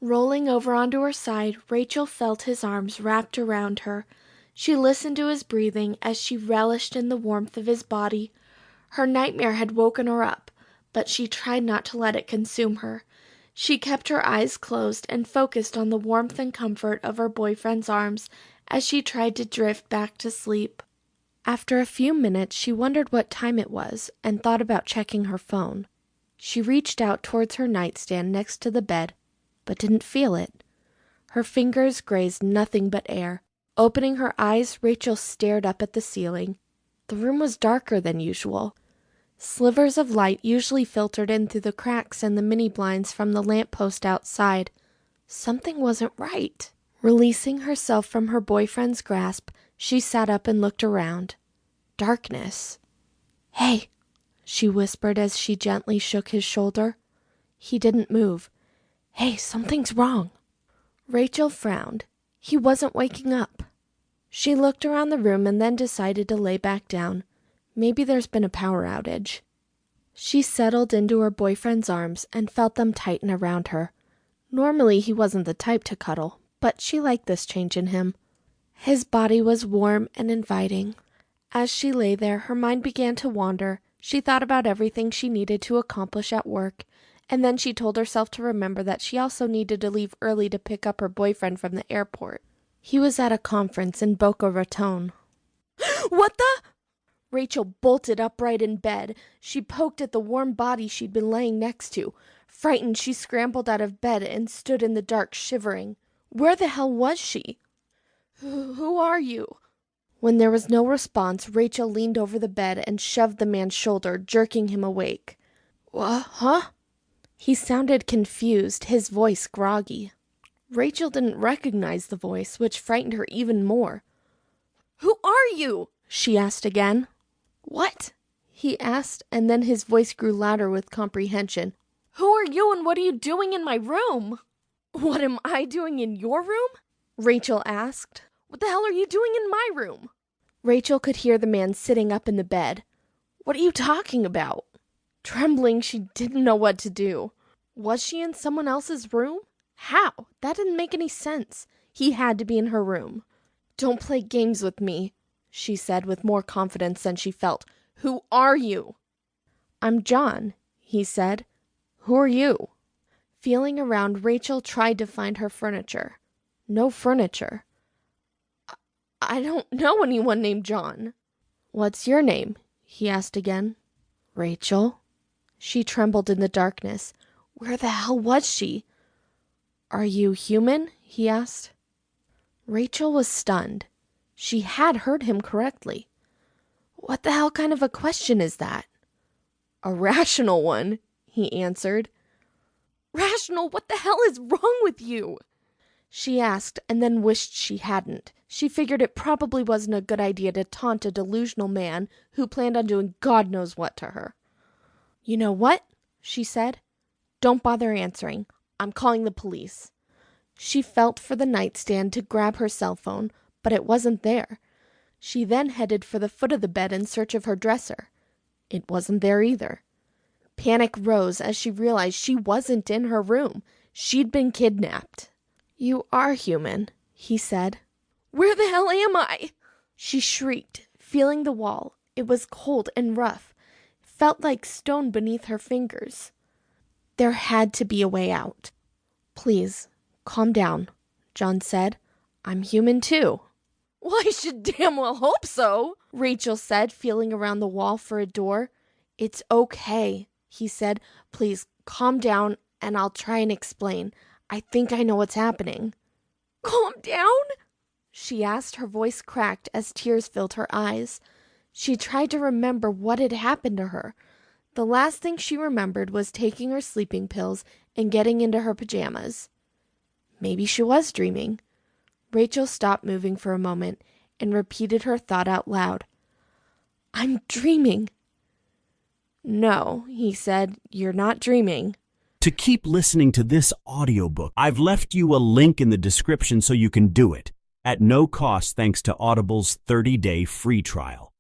Rolling over onto her side, Rachel felt his arms wrapped around her. She listened to his breathing as she relished in the warmth of his body. Her nightmare had woken her up, but she tried not to let it consume her. She kept her eyes closed and focused on the warmth and comfort of her boyfriend's arms as she tried to drift back to sleep. After a few minutes, she wondered what time it was and thought about checking her phone. She reached out towards her nightstand next to the bed, but didn't feel it. Her fingers grazed nothing but air. Opening her eyes, Rachel stared up at the ceiling. The room was darker than usual. Slivers of light usually filtered in through the cracks in the mini blinds from the lamppost outside. Something wasn't right. Releasing herself from her boyfriend's grasp, she sat up and looked around. Darkness. "Hey," she whispered as she gently shook his shoulder. He didn't move. "Hey, something's wrong." Rachel frowned. He wasn't waking up. She looked around the room and then decided to lay back down. Maybe there's been a power outage. She settled into her boyfriend's arms and felt them tighten around her. Normally he wasn't the type to cuddle, but she liked this change in him. His body was warm and inviting. As she lay there, her mind began to wander. She thought about everything she needed to accomplish at work, and then she told herself to remember that she also needed to leave early to pick up her boyfriend from the airport. He was at a conference in Boca Raton. "What the?" Rachel bolted upright in bed. She poked at the warm body she'd been laying next to. Frightened, she scrambled out of bed and stood in the dark, shivering. Where the hell was she? "Who are you?" When there was no response, Rachel leaned over the bed and shoved the man's shoulder, jerking him awake. "What? Huh?" He sounded confused, his voice groggy. Rachel didn't recognize the voice, which frightened her even more. "Who are you?" she asked again. "What?" he asked, and then his voice grew louder with comprehension. "Who are you and what are you doing in my room?" "What am I doing in your room?" Rachel asked. "What the hell are you doing in my room?" Rachel could hear the man sitting up in the bed. "What are you talking about?" Trembling, she didn't know what to do. Was she in someone else's room? How? That didn't make any sense. He had to be in her room. "Don't play games with me," she said with more confidence than she felt. "Who are you?" "I'm John," he said. "Who are you?" Feeling around, Rachel tried to find her furniture. No furniture. I don't know anyone named John." "What's your name?" he asked again. "Rachel." She trembled in the darkness. Where the hell was she? "Are you human?" he asked. Rachel was stunned. She had heard him correctly. "What the hell kind of a question is that?" "A rational one," he answered. "Rational? What the hell is wrong with you?" she asked, and then wished she hadn't. She figured it probably wasn't a good idea to taunt a delusional man who planned on doing God knows what to her. "You know what?" she said. "Don't bother answering. I'm calling the police." She felt for the nightstand to grab her cell phone, but it wasn't there. She then headed for the foot of the bed in search of her dresser. It wasn't there either. Panic rose as she realized she wasn't in her room. She'd been kidnapped. "You are human," he said. "Where the hell am I?" She shrieked, feeling the wall. It was cold and rough. It felt like stone beneath her fingers. There had to be a way out. "Please, calm down," John said. "I'm human too." "Well, I should damn well hope so," Rachel said, feeling around the wall for a door. "It's okay," he said. "Please, calm down and I'll try and explain. I think I know what's happening." "Calm down?" she asked, her voice cracked as tears filled her eyes. She tried to remember what had happened to her. The last thing she remembered was taking her sleeping pills and getting into her pajamas. Maybe she was dreaming. Rachel stopped moving for a moment and repeated her thought out loud. "I'm dreaming." "No," he said, "you're not dreaming." To keep listening to this audiobook, I've left you a link in the description so you can do it, at no cost thanks to Audible's 30-day free trial.